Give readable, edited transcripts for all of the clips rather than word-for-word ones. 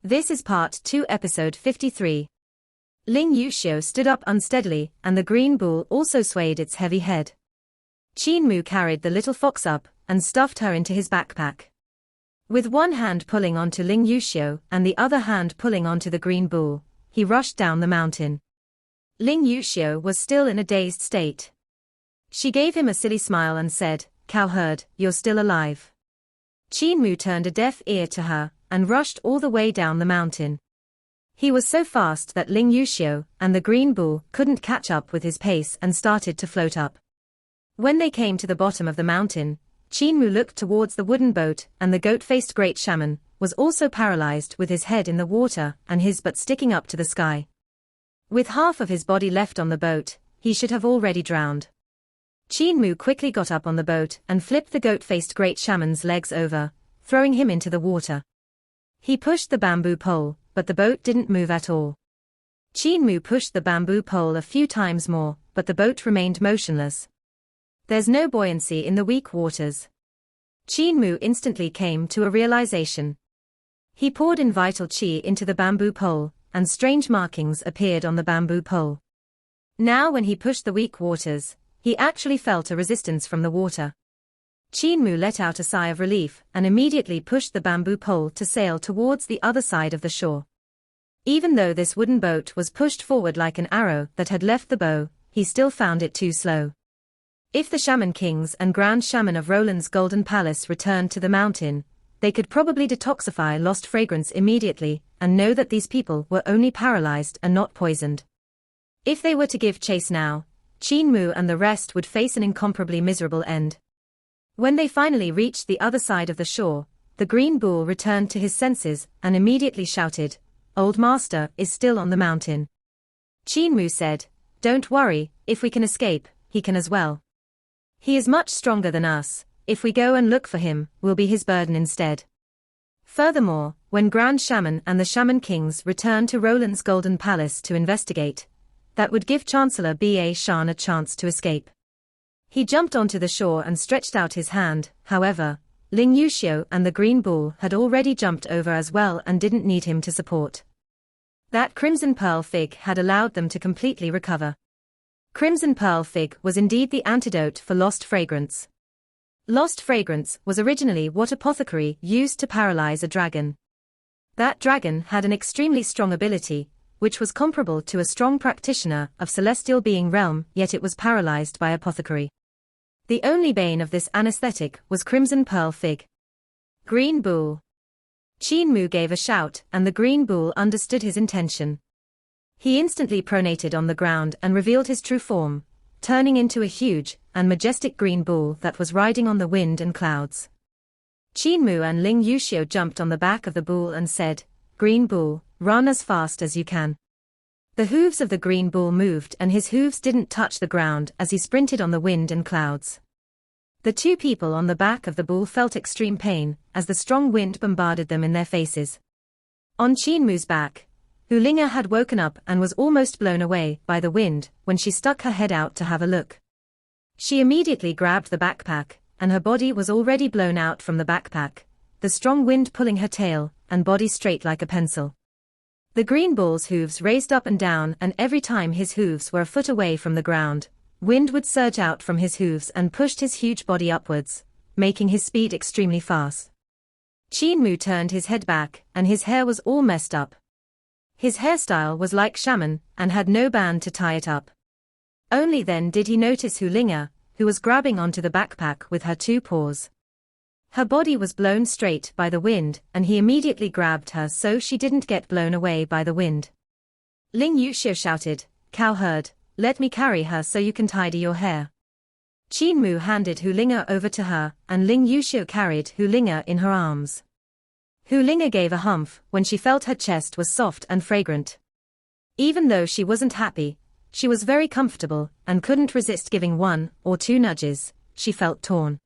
This is part 2, episode 53. Ling Yuxiu stood up unsteadily, and the green bull also swayed its heavy head. Qin Mu carried the little fox up, and stuffed her into his backpack. With one hand pulling onto Ling Yuxiu, and the other hand pulling onto the green bull, he rushed down the mountain. Ling Yuxiu was still in a dazed state. She gave him a silly smile and said, "Cowherd, you're still alive." Qin Mu turned a deaf ear to her, and rushed all the way down the mountain. He was so fast that Ling Yuxiu and the green bull couldn't catch up with his pace and started to float up. When they came to the bottom of the mountain, Qin Mu looked towards the wooden boat, and the goat-faced great shaman was also paralyzed with his head in the water and his butt sticking up to the sky. With half of his body left on the boat, he should have already drowned. Qin Mu quickly got up on the boat and flipped the goat-faced great shaman's legs over, throwing him into the water. He pushed the bamboo pole, but the boat didn't move at all. Qin Mu pushed the bamboo pole a few times more, but the boat remained motionless. There's no buoyancy in the weak waters. Qin Mu instantly came to a realization. He poured in vital qi into the bamboo pole, and strange markings appeared on the bamboo pole. Now when he pushed the weak waters, he actually felt a resistance from the water. Qin Mu let out a sigh of relief and immediately pushed the bamboo pole to sail towards the other side of the shore. Even though this wooden boat was pushed forward like an arrow that had left the bow, he still found it too slow. If the Shaman Kings and Grand Shaman of Roland's Golden Palace returned to the mountain, they could probably detoxify Lost Fragrance immediately and know that these people were only paralyzed and not poisoned. If they were to give chase now, Qin Mu and the rest would face an incomparably miserable end. When they finally reached the other side of the shore, the green bull returned to his senses and immediately shouted, "Old Master is still on the mountain." Qin Mu said, "Don't worry, if we can escape, he can as well. He is much stronger than us. If we go and look for him, we'll be his burden instead." Furthermore, when Grand Shaman and the Shaman Kings returned to Roland's Golden Palace to investigate, that would give Chancellor Ba Shan a chance to escape. He jumped onto the shore and stretched out his hand. However, Ling Yuxiu and the green bull had already jumped over as well and didn't need him to support. That Crimson Pearl Fig had allowed them to completely recover. Crimson Pearl Fig was indeed the antidote for Lost Fragrance. Lost Fragrance was originally what apothecary used to paralyze a dragon. That dragon had an extremely strong ability, which was comparable to a strong practitioner of celestial being realm, yet it was paralyzed by apothecary. The only bane of this anesthetic was Crimson Pearl Fig. Green Bull. Qin Mu gave a shout, and the green bull understood his intention. He instantly pronated on the ground and revealed his true form, turning into a huge and majestic green bull that was riding on the wind and clouds. Qin Mu and Ling Yuxiu jumped on the back of the bull and said, "Green Bull, run as fast as you can." The hooves of the green bull moved and his hooves didn't touch the ground as he sprinted on the wind and clouds. The two people on the back of the bull felt extreme pain as the strong wind bombarded them in their faces. On Qin Mu's back, Hulinga had woken up and was almost blown away by the wind when she stuck her head out to have a look. She immediately grabbed the backpack, and her body was already blown out from the backpack, the strong wind pulling her tail and body straight like a pencil. The green bull's hooves raised up and down, and every time his hooves were a foot away from the ground, wind would surge out from his hooves and pushed his huge body upwards, making his speed extremely fast. Qin Mu turned his head back, and his hair was all messed up. His hairstyle was like shaman, and had no band to tie it up. Only then did he notice Hulinga, who was grabbing onto the backpack with her two paws. Her body was blown straight by the wind, and he immediately grabbed her so she didn't get blown away by the wind. Ling Yuxiu shouted, "Cowherd, let me carry her so you can tidy your hair." Qin Mu handed Hulinga over to her, and Ling Yuxiu carried Hulinga in her arms. Hulinga gave a humph when she felt her chest was soft and fragrant. Even though she wasn't happy, she was very comfortable and couldn't resist giving one or two nudges. She felt torn.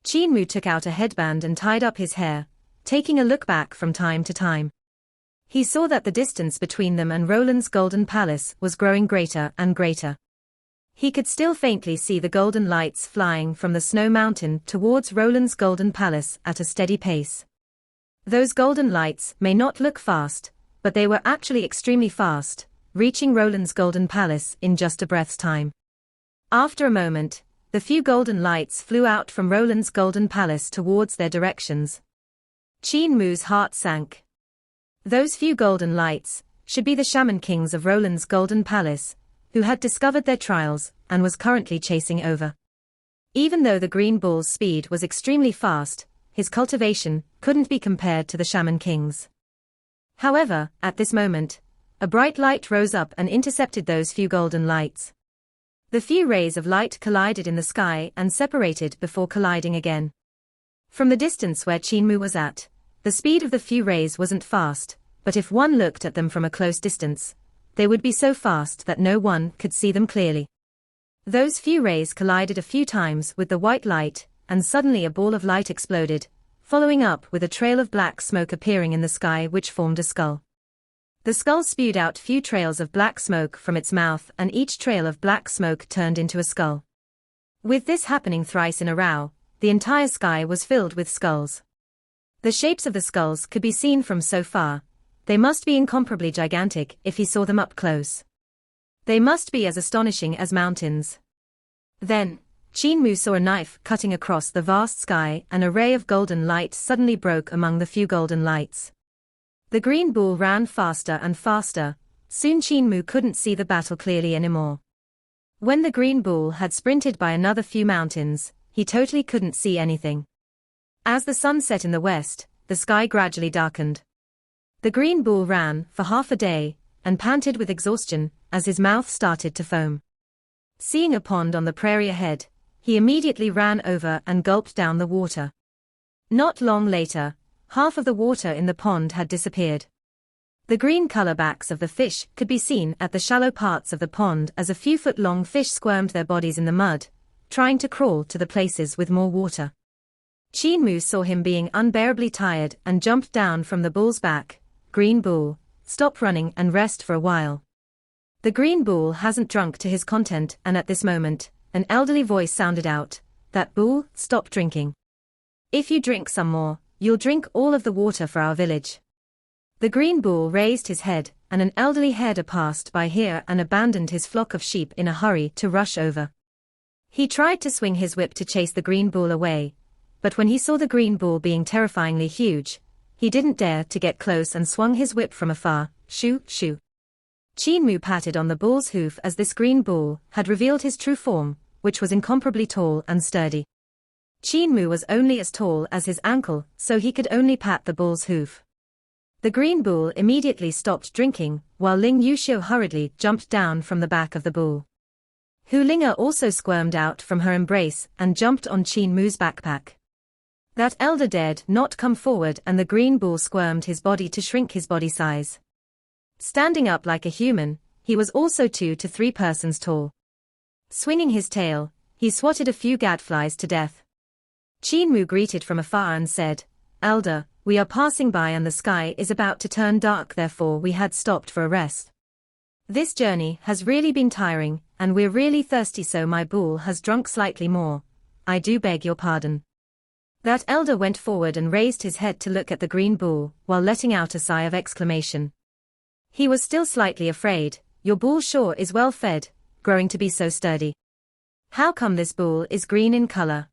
Qin Mu took out a headband and tied up his hair, taking a look back from time to time. He saw that the distance between them and Roland's Golden Palace was growing greater and greater. He could still faintly see the golden lights flying from the snow mountain towards Roland's Golden Palace at a steady pace. Those golden lights may not look fast, but they were actually extremely fast, reaching Roland's golden palace in just a breath's time. After a moment, the few golden lights flew out from Roland's golden palace towards their directions. Qin Mu's heart sank. Those few golden lights should be the shaman kings of Roland's golden palace, who had discovered their trials and was currently chasing over. Even though the green bull's speed was extremely fast, his cultivation couldn't be compared to the shaman king's. However, at this moment, a bright light rose up and intercepted those few golden lights. The few rays of light collided in the sky and separated before colliding again. From the distance where Qin Mu was at, the speed of the few rays wasn't fast, but if one looked at them from a close distance, they would be so fast that no one could see them clearly. Those few rays collided a few times with the white light, and suddenly a ball of light exploded, following up with a trail of black smoke appearing in the sky which formed a skull. The skull spewed out few trails of black smoke from its mouth, and each trail of black smoke turned into a skull. With this happening thrice in a row, the entire sky was filled with skulls. The shapes of the skulls could be seen from so far. They must be incomparably gigantic if he saw them up close. They must be as astonishing as mountains. Then, Qin Mu saw a knife cutting across the vast sky, and a ray of golden light suddenly broke among the few golden lights. The green bull ran faster and faster. Soon Qin Mu couldn't see the battle clearly anymore. When the green bull had sprinted by another few mountains, he totally couldn't see anything. As the sun set in the west, the sky gradually darkened. The green bull ran for half a day, and panted with exhaustion, as his mouth started to foam. Seeing a pond on the prairie ahead, he immediately ran over and gulped down the water. Not long later, half of the water in the pond had disappeared. The green color backs of the fish could be seen at the shallow parts of the pond as a few foot-long fish squirmed their bodies in the mud, trying to crawl to the places with more water. Qin Mu saw him being unbearably tired and jumped down from the bull's back. Green bull, stop running and rest for a while. The green bull hasn't drunk to his content, and at this moment, an elderly voice sounded out, "That bull, stop drinking. If you drink some more, you'll drink all of the water for our village." The green bull raised his head, and an elderly herder passed by here and abandoned his flock of sheep in a hurry to rush over. He tried to swing his whip to chase the green bull away, but when he saw the green bull being terrifyingly huge, he didn't dare to get close and swung his whip from afar. Shoo, shoo. Qin Mu patted on the bull's hoof as this green bull had revealed his true form, which was incomparably tall and sturdy. Qin Mu was only as tall as his ankle, so he could only pat the bull's hoof. The green bull immediately stopped drinking, while Ling Yuxiu hurriedly jumped down from the back of the bull. Hu Linga also squirmed out from her embrace and jumped on Qin Mu's backpack. That elder dared not come forward, and the green bull squirmed his body to shrink his body size. Standing up like a human, he was also 2 to 3 persons tall. Swinging his tail, he swatted a few gadflies to death. Qin Mu greeted from afar and said, "Elder, we are passing by and the sky is about to turn dark, therefore we had stopped for a rest. This journey has really been tiring, and we're really thirsty, so my bull has drunk slightly more. I do beg your pardon." That elder went forward and raised his head to look at the green bull, while letting out a sigh of exclamation. He was still slightly afraid. "Your bull sure is well fed, growing to be so sturdy. How come this bull is green in color?"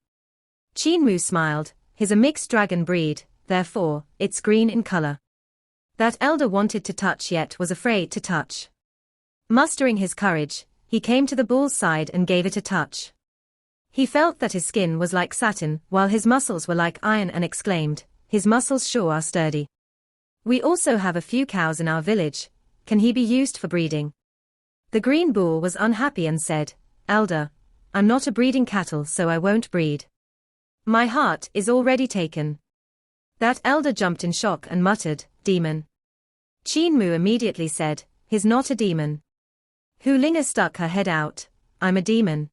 Qin Mu smiled. "He's a mixed dragon breed, therefore, it's green in color." That elder wanted to touch yet was afraid to touch. Mustering his courage, he came to the bull's side and gave it a touch. He felt that his skin was like satin, while his muscles were like iron, and exclaimed, "His muscles sure are sturdy. We also have a few cows in our village. Can he be used for breeding?" The green bull was unhappy and said, "Elder, I'm not a breeding cattle, so I won't breed. My heart is already taken." That elder jumped in shock and muttered, "Demon." Qin Mu immediately said, "He's not a demon." Hu Linga stuck her head out, "I'm a demon."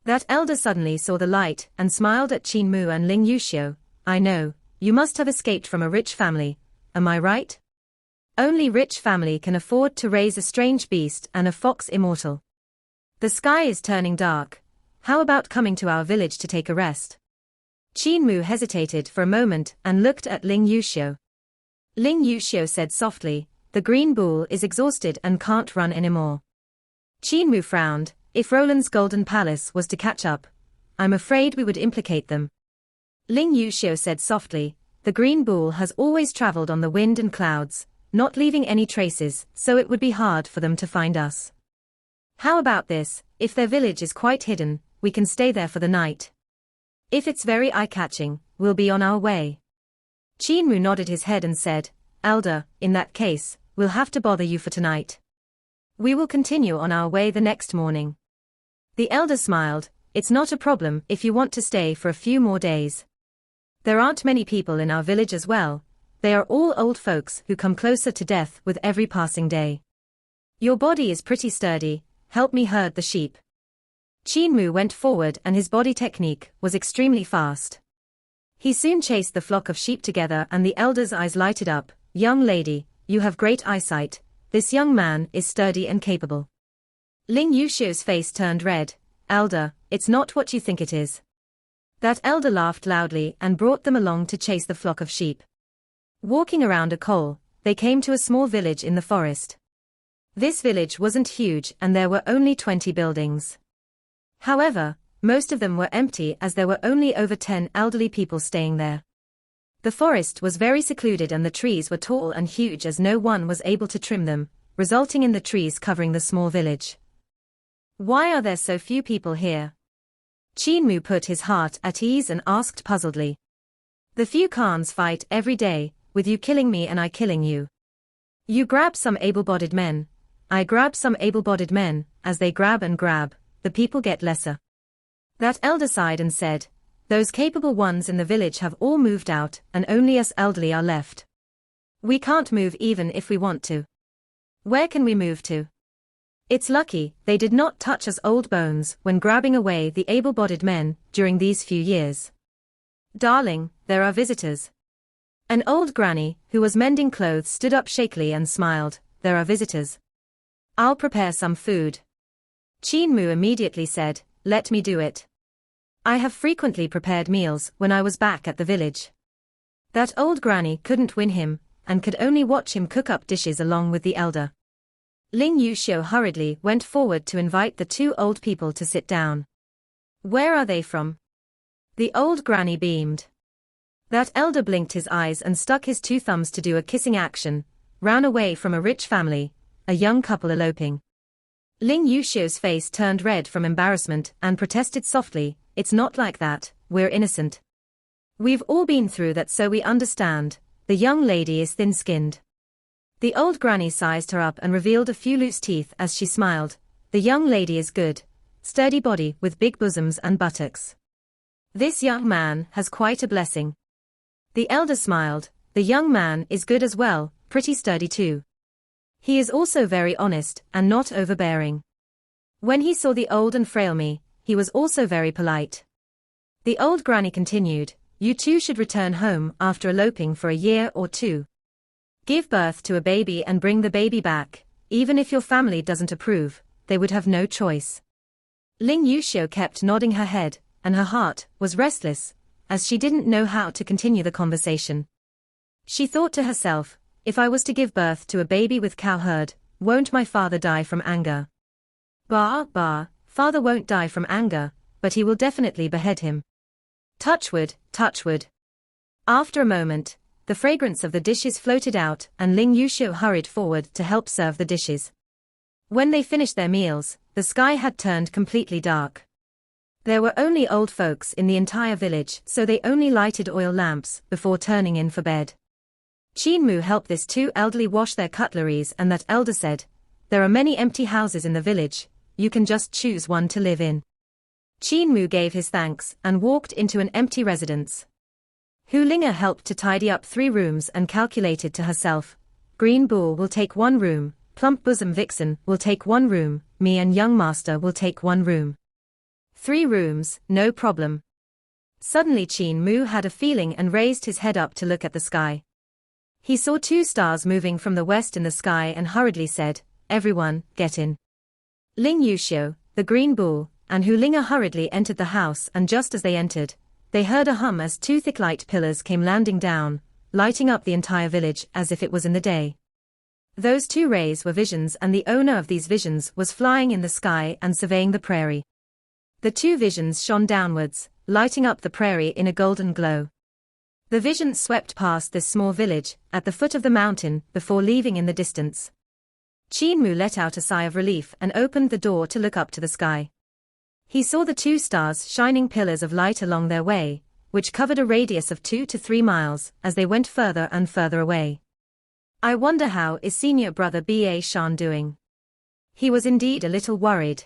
That elder suddenly saw the light and smiled at Qin Mu and Ling Yuxiu. "I know, you must have escaped from a rich family, am I right? Only rich family can afford to raise a strange beast and a fox immortal. The sky is turning dark. How about coming to our village to take a rest?" Qin Mu hesitated for a moment and looked at Ling Yuxiu. Ling Yuxiu said softly, "The green bull is exhausted and can't run anymore." Qin Mu frowned. "If Roland's golden palace was to catch up, I'm afraid we would implicate them." Ling Yuxiu said softly, "The green bull has always traveled on the wind and clouds, not leaving any traces, so it would be hard for them to find us. How about this? If their village is quite hidden, we can stay there for the night. If it's very eye-catching, we'll be on our way." Qin Mu nodded his head and said, "Elder, in that case, we'll have to bother you for tonight. We will continue on our way the next morning." The elder smiled. "It's not a problem if you want to stay for a few more days. There aren't many people in our village as well. They are all old folks who come closer to death with every passing day. Your body is pretty sturdy, help me herd the sheep." Qin Mu went forward and his body technique was extremely fast. He soon chased the flock of sheep together and the elder's eyes lighted up. "Young lady, you have great eyesight. This young man is sturdy and capable." Ling Yuxiu's face turned red. "Elder, it's not what you think it is." That elder laughed loudly and brought them along to chase the flock of sheep. Walking around a col, they came to a small village in the forest. This village wasn't huge and there were only 20 buildings. However, most of them were empty as there were only over 10 elderly people staying there. The forest was very secluded and the trees were tall and huge as no one was able to trim them, resulting in the trees covering the small village. "Why are there so few people here?" Qin Mu put his heart at ease and asked puzzledly. "The few Khans fight every day, with you killing me and I killing you. You grab some able-bodied men, I grab some able-bodied men, as they grab and grab, the people get lesser." That elder sighed and said, "Those capable ones in the village have all moved out and only us elderly are left. We can't move even if we want to. Where can we move to? It's lucky they did not touch us old bones when grabbing away the able-bodied men during these few years. Darling, there are visitors." An old granny, who was mending clothes, stood up shakily and smiled. "There are visitors. I'll prepare some food." Qin Mu immediately said, "Let me do it. I have frequently prepared meals when I was back at the village." That old granny couldn't win him, and could only watch him cook up dishes along with the elder. Ling Yuxiu hurriedly went forward to invite the two old people to sit down. "Where are they from?" The old granny beamed. That elder blinked his eyes and stuck his two thumbs to do a kissing action. "Ran away from a rich family, a young couple eloping." Ling Yuxiu's face turned red from embarrassment and protested softly, "It's not like that, we're innocent. We've all been through that so we understand. The young lady is thin-skinned." The old granny sized her up and revealed a few loose teeth as she smiled. "The young lady is good. Sturdy body with big bosoms and buttocks. This young man has quite a blessing." The elder smiled. "The young man is good as well, pretty sturdy too. He is also very honest and not overbearing. When he saw the old and frail me, he was also very polite." The old granny continued, "You two should return home after eloping for a year or two. Give birth to a baby and bring the baby back. Even if your family doesn't approve, they would have no choice." Ling Yuxiu kept nodding her head, and her heart was restless, as she didn't know how to continue the conversation. She thought to herself, "If I was to give birth to a baby with cowherd, won't my father die from anger?" Bah, father won't die from anger, but he will definitely behead him. Touch wood, touch wood. After a moment, the fragrance of the dishes floated out and Ling Yuxiu hurried forward to help serve the dishes. When they finished their meals, the sky had turned completely dark. There were only old folks in the entire village, so they only lighted oil lamps before turning in for bed. Qin Mu helped these two elderly wash their cutleries and that elder said, "There are many empty houses in the village, you can just choose one to live in." Qin Mu gave his thanks and walked into an empty residence. Hu Linga helped to tidy up 3 rooms and calculated to herself, "Green Bull will take 1 room, Plump Bosom Vixen will take 1 room, me and Young Master will take 1 room. 3 rooms, no problem." Suddenly Qin Mu had a feeling and raised his head up to look at the sky. He saw 2 stars moving from the west in the sky and hurriedly said, "Everyone, get in." Ling Yuxiu, the Green Bull, and Hu Linga hurriedly entered the house and just as they entered, they heard a hum as two thick light pillars came landing down, lighting up the entire village as if it was in the day. Those two rays were visions, and the owner of these visions was flying in the sky and surveying the prairie. The two visions shone downwards, lighting up the prairie in a golden glow. The visions swept past this small village, at the foot of the mountain, before leaving in the distance. Qin Mu let out a sigh of relief and opened the door to look up to the sky. He saw the two stars shining pillars of light along their way, which covered a radius of 2 to 3 miles, as they went further and further away. I wonder how is senior brother Ba Shan doing? He was indeed a little worried.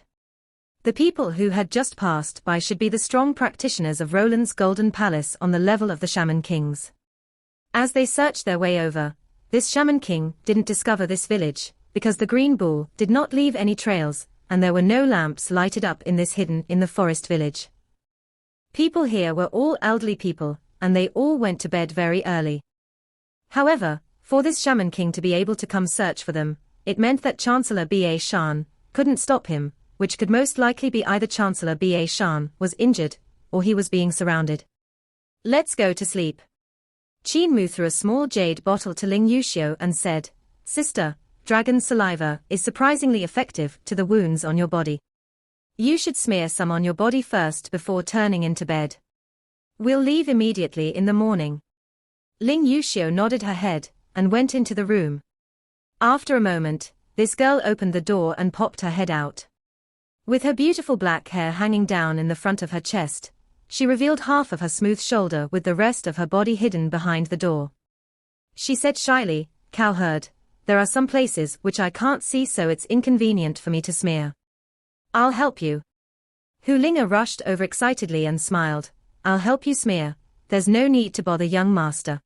The people who had just passed by should be the strong practitioners of Roland's golden palace on the level of the shaman kings. As they searched their way over, this shaman king didn't discover this village, because the green bull did not leave any trails, and there were no lamps lighted up in this hidden in the forest village. People here were all elderly people, and they all went to bed very early. However, for this shaman king to be able to come search for them, it meant that Chancellor Ba Shan couldn't stop him, which could most likely be either Chancellor Ba Shan was injured, or he was being surrounded. Let's go to sleep. Qin Mu threw a small jade bottle to Ling Yuxiu and said, Sister, dragon saliva is surprisingly effective to the wounds on your body. You should smear some on your body first before turning into bed. We'll leave immediately in the morning. Ling Yuxiu nodded her head and went into the room. After a moment, this girl opened the door and popped her head out. With her beautiful black hair hanging down in the front of her chest, she revealed half of her smooth shoulder with the rest of her body hidden behind the door. She said shyly, Cowherd, there are some places which I can't see, so it's inconvenient for me to smear. I'll help you. Hu Linga rushed over excitedly and smiled. I'll help you smear, there's no need to bother, young master.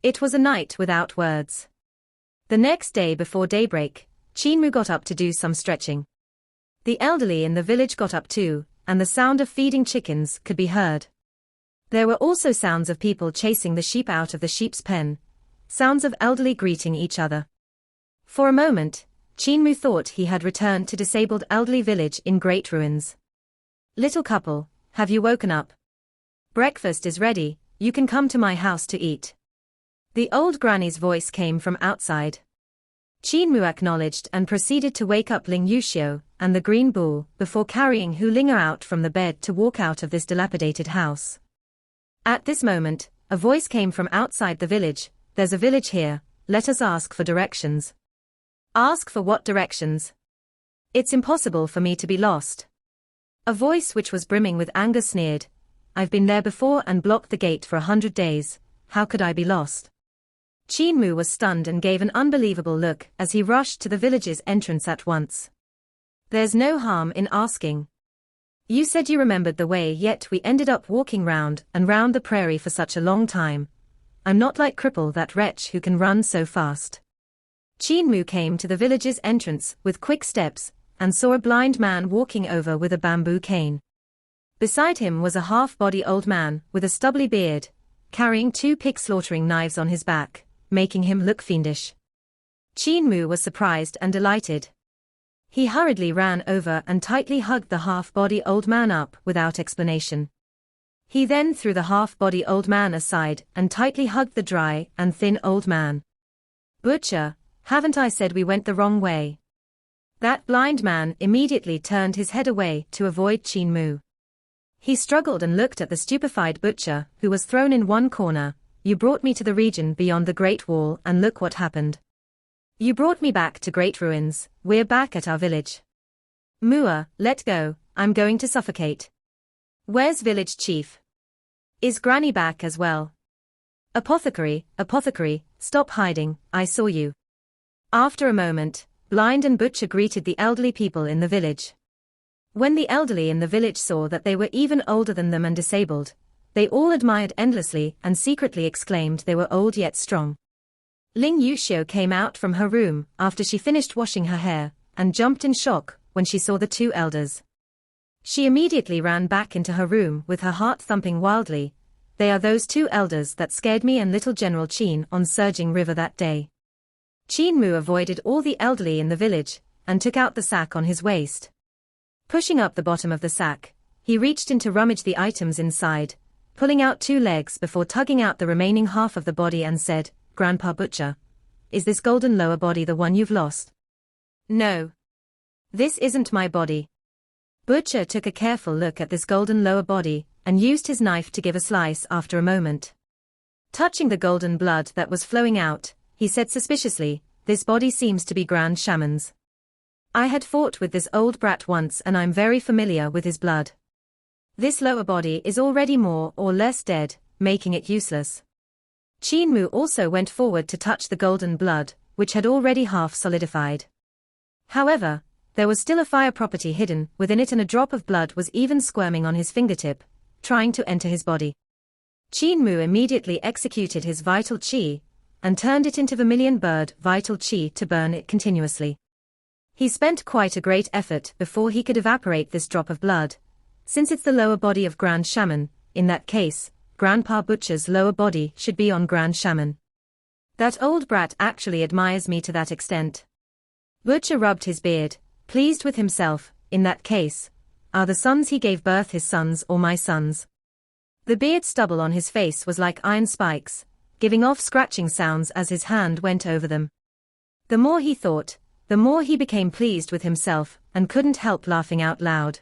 It was a night without words. The next day before daybreak, Qin Mu got up to do some stretching. The elderly in the village got up too, and the sound of feeding chickens could be heard. There were also sounds of people chasing the sheep out of the sheep's pen, sounds of elderly greeting each other. For a moment, Qin Mu thought he had returned to disabled elderly village in great ruins. Little couple, have you woken up? Breakfast is ready, you can come to my house to eat. The old granny's voice came from outside. Qin Mu acknowledged and proceeded to wake up Ling Yuxiu and the green bull before carrying Hu Linga out from the bed to walk out of this dilapidated house. At this moment, a voice came from outside the village. There's a village here, let us ask for directions. Ask for what directions? It's impossible for me to be lost. A voice which was brimming with anger sneered. I've been there before and blocked the gate for 100 days, how could I be lost? Qin Mu was stunned and gave an unbelievable look as he rushed to the village's entrance at once. There's no harm in asking. You said you remembered the way, yet we ended up walking round and round the prairie for such a long time. I'm not like Cripple, that wretch who can run so fast. Qin Mu came to the village's entrance with quick steps and saw a blind man walking over with a bamboo cane. Beside him was a half-body old man with a stubbly beard, carrying 2 pig slaughtering knives on his back, making him look fiendish. Qin Mu was surprised and delighted. He hurriedly ran over and tightly hugged the half-body old man up without explanation. He then threw the half-body old man aside and tightly hugged the dry and thin old man. Butcher, haven't I said we went the wrong way? That blind man immediately turned his head away to avoid Qin Mu. He struggled and looked at the stupefied butcher, who was thrown in one corner. You brought me to the region beyond the Great Wall and look what happened. You brought me back to great ruins, we're back at our village. Mua, let go, I'm going to suffocate. Where's village chief? Is Granny back as well? Apothecary, stop hiding, I saw you. After a moment, Blind and Butcher greeted the elderly people in the village. When the elderly in the village saw that they were even older than them and disabled, they all admired endlessly and secretly exclaimed they were old yet strong. Ling Yuxiu came out from her room after she finished washing her hair, and jumped in shock when she saw the 2 elders. She immediately ran back into her room with her heart thumping wildly. They are those 2 elders that scared me and little General Qin on Surging River that day. Qin Mu avoided all the elderly in the village, and took out the sack on his waist. Pushing up the bottom of the sack, he reached in to rummage the items inside. pulling out 2 legs before tugging out the remaining half of the body and said, "Grandpa Butcher, is this golden lower body the one you've lost?" "No. This isn't my body." Butcher took a careful look at this golden lower body, and used his knife to give a slice after a moment. Touching the golden blood that was flowing out, he said suspiciously, "This body seems to be Grand Shaman's. I had fought with this old brat once and I'm very familiar with his blood. This lower body is already more or less dead, making it useless." Qin Mu also went forward to touch the golden blood, which had already half solidified. However, there was still a fire property hidden within it, and a drop of blood was even squirming on his fingertip, trying to enter his body. Qin Mu immediately executed his vital qi, and turned it into vermilion bird vital qi to burn it continuously. He spent quite a great effort before he could evaporate this drop of blood. Since it's the lower body of Grand Shaman, in that case, Grandpa Butcher's lower body should be on Grand Shaman. That old brat actually admires me to that extent. Butcher rubbed his beard, pleased with himself. In that case, are the sons he gave birth his sons or my sons? The beard stubble on his face was like iron spikes, giving off scratching sounds as his hand went over them. The more he thought, the more he became pleased with himself, and couldn't help laughing out loud.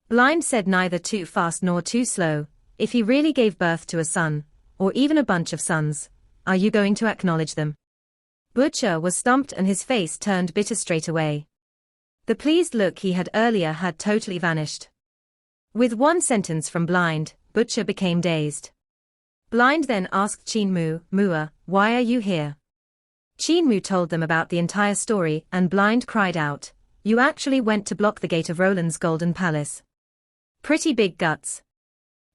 Blind said neither too fast nor too slow, "If he really gave birth to a son, or even a bunch of sons, are you going to acknowledge them?" Butcher was stumped and his face turned bitter straight away. The pleased look he had earlier had totally vanished. With one sentence from Blind, Butcher became dazed. Blind then asked Qin Mu, "Mua, why are you here?" Qin Mu told them about the entire story, and Blind cried out, "You actually went to block the gate of Roland's Golden Palace. Pretty big guts."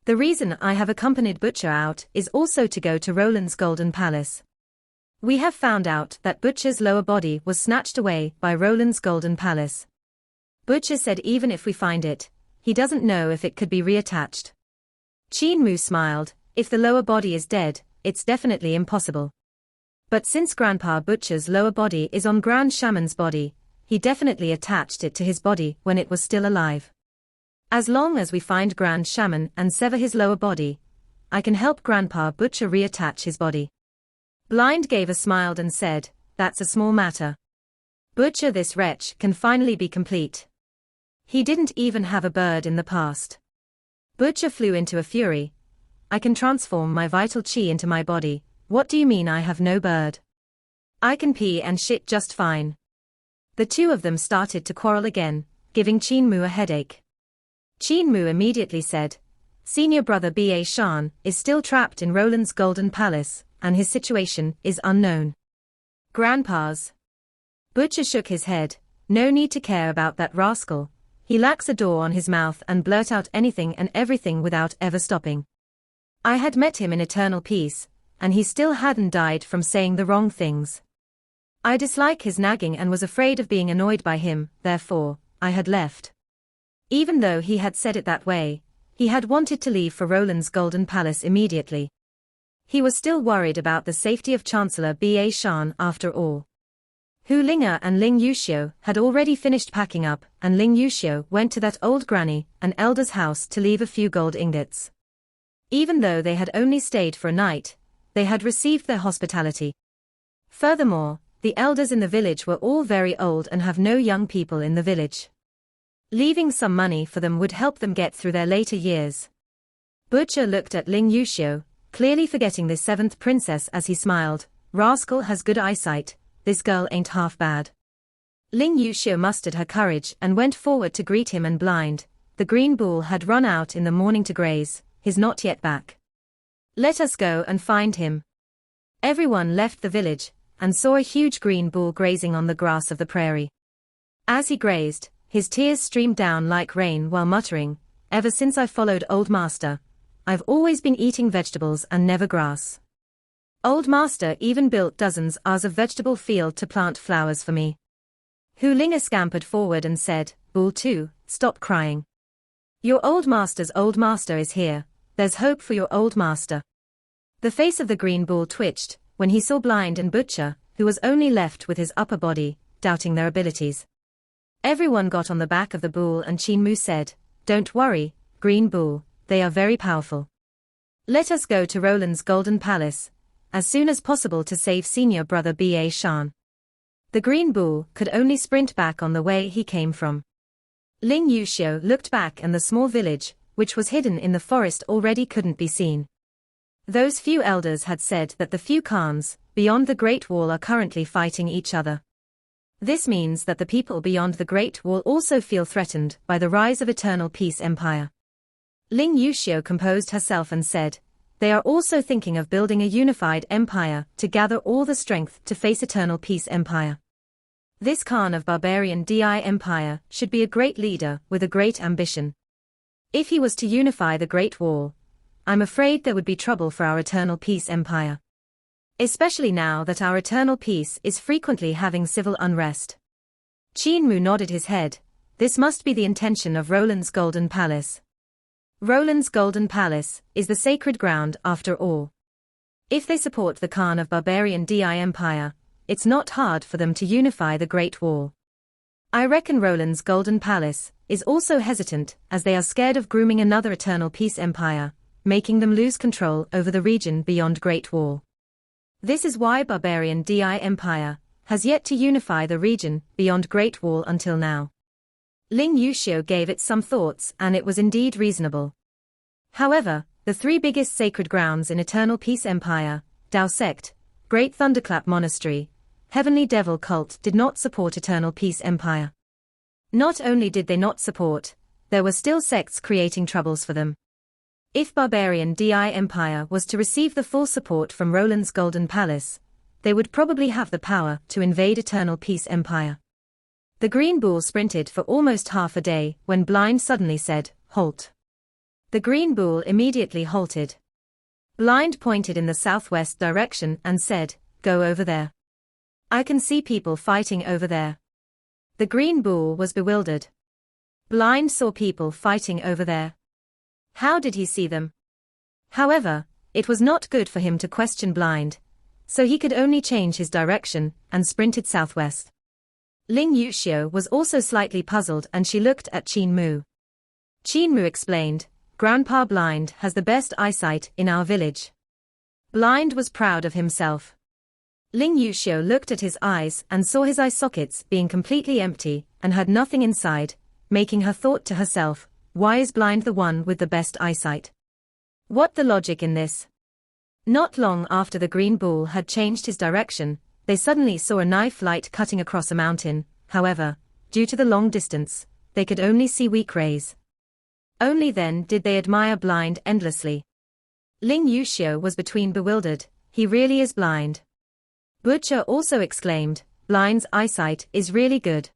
"The reason I have accompanied Butcher out is also to go to Roland's Golden Palace. We have found out that Butcher's lower body was snatched away by Roland's Golden Palace. Butcher said even if we find it, he doesn't know if it could be reattached." Qin Mu smiled, "If the lower body is dead, it's definitely impossible. But since Grandpa Butcher's lower body is on Grand Shaman's body, he definitely attached it to his body when it was still alive. As long as we find Grand Shaman and sever his lower body, I can help Grandpa Butcher reattach his body." Blind gave a smile and said, "That's a small matter. Butcher, this wretch can finally be complete. He didn't even have a bird in the past." Butcher flew into a fury. "I can transform my vital qi into my body. What do you mean I have no bird? I can pee and shit just fine." The two of them started to quarrel again, giving Qin Mu a headache. Qin Mu immediately said, "Senior brother Ba Shan is still trapped in Roland's Golden Palace, and his situation is unknown." "Grandpa's?" Butcher shook his head. "No need to care about that rascal. He lacks a door on his mouth and blurt out anything and everything without ever stopping. I had met him in eternal peace, and he still hadn't died from saying the wrong things. I dislike his nagging and was afraid of being annoyed by him, therefore, I had left." Even though he had said it that way, he had wanted to leave for Roland's Golden Palace immediately. He was still worried about the safety of Chancellor Ba Shan after all. Hu Ling'er and Ling Yuxiu had already finished packing up, and Ling Yuxiu went to that old granny, an elder's house, to leave a few gold ingots. Even though they had only stayed for a night, they had received their hospitality. Furthermore, the elders in the village were all very old and have no young people in the village. Leaving some money for them would help them get through their later years. Butcher looked at Ling Yuxiu, clearly forgetting this 7th princess, as he smiled. "Rascal has good eyesight, this girl ain't half bad." Ling Yuxiu mustered her courage and went forward to greet him, and Blind, the green bull, had run out in the morning to graze, he's not yet back. "Let us go and find him." Everyone left the village, and saw a huge green bull grazing on the grass of the prairie. As he grazed, his tears streamed down like rain while muttering, "Ever since I followed Old Master, I've always been eating vegetables and never grass. Old Master even built dozens of vegetable field to plant flowers for me." Hu Ling'er scampered forward and said, "Bull 2, stop crying. Your old master is here, there's hope for your old master." The face of the green bull twitched when he saw Blind and Butcher, who was only left with his upper body, doubting their abilities. Everyone got on the back of the bull, and Qin Mu said, "Don't worry, Green Bull, they are very powerful. Let us go to Roland's golden palace, as soon as possible to save senior brother Ba Shan. The green bull could only sprint back on the way he came from. Ling Yuxiu looked back and the small village, which was hidden in the forest, already couldn't be seen. Those few elders had said that the few khans beyond the Great Wall are currently fighting each other. This means that the people beyond the Great Wall also feel threatened by the rise of Eternal Peace Empire. Ling Yuxiu composed herself and said, they are also thinking of building a unified empire to gather all the strength to face Eternal Peace Empire. This Khan of Barbarian Di Empire should be a great leader with a great ambition. If he was to unify the Great Wall, I'm afraid there would be trouble for our Eternal Peace Empire. Especially now that our Eternal Peace is frequently having civil unrest. Qin Mu nodded his head. This must be the intention of Roland's Golden Palace. Roland's Golden Palace is the sacred ground after all. If they support the Khan of Barbarian Di Empire, it's not hard for them to unify the Great Wall. I reckon Roland's Golden Palace is also hesitant as they are scared of grooming another Eternal Peace Empire, making them lose control over the region beyond Great Wall. This is why Barbarian Di Empire has yet to unify the region beyond Great Wall until now. Ling Yuxiu gave it some thoughts and it was indeed reasonable. However, the three biggest sacred grounds in Eternal Peace Empire, Dao Sect, Great Thunderclap Monastery, Heavenly Devil Cult did not support Eternal Peace Empire. Not only did they not support, there were still sects creating troubles for them. If Barbarian Di Empire was to receive the full support from Roland's Golden Palace, they would probably have the power to invade Eternal Peace Empire. The green bull sprinted for almost half a day when Blind suddenly said, "Halt." The green bull immediately halted. Blind pointed in the southwest direction and said, "Go over there. I can see people fighting over there." The green bull was bewildered. Blind saw people fighting over there. How did he see them? However, it was not good for him to question Blind, so he could only change his direction and sprinted southwest. Ling Yuxiu was also slightly puzzled and she looked at Qin Mu. Qin Mu explained, "Grandpa Blind has the best eyesight in our village." Blind was proud of himself. Ling Yuxiu looked at his eyes and saw his eye sockets being completely empty and had nothing inside, making her thought to herself, why is Blind the one with the best eyesight? What the logic in this? Not long after the green bull had changed his direction, they suddenly saw a knife light cutting across a mountain. However, due to the long distance, they could only see weak rays. Only then did they admire Blind endlessly. Ling Yuxiu was between bewildered, he really is blind. Butcher also exclaimed, Blind's eyesight is really good.